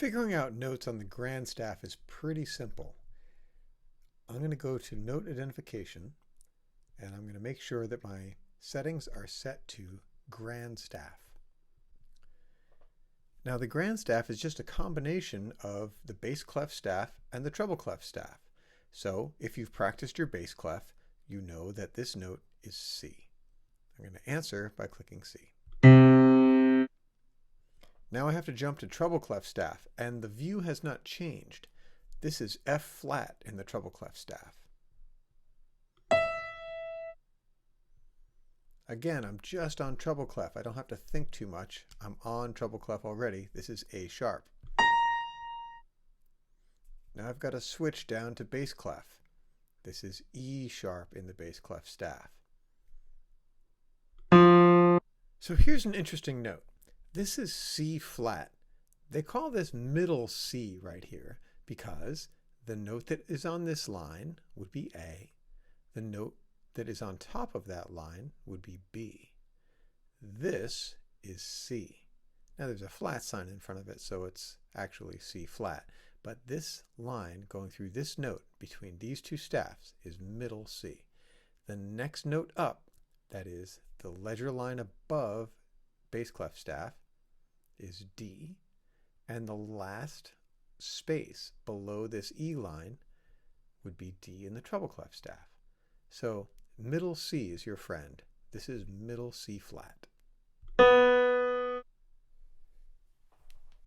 Figuring out notes on the grand staff is pretty simple. I'm going to go to Note Identification, and I'm going to make sure that my settings are set to grand staff. Now the grand staff is just a combination of the bass clef staff and the treble clef staff. So if you've practiced your bass clef, you know that this note is C. I'm going to answer by clicking C. Now I have to jump to treble clef staff, and the view has not changed. This is F flat in the treble clef staff. Again, I'm just on treble clef. I don't have to think too much. I'm on treble clef already. This is A sharp. Now I've got to switch down to bass clef. This is E sharp in the bass clef staff. So here's an interesting note. This is C flat. They call this middle C right here because the note that is on this line would be A. The note that is on top of that line would be B. This is C. Now there's a flat sign in front of it, so it's actually C flat. But this line going through this note between these two staffs is middle C. The next note up, that is the ledger line above bass clef staff, is D. And the last space below this E line would be D in the treble clef staff. So middle C is your friend. This is middle C flat.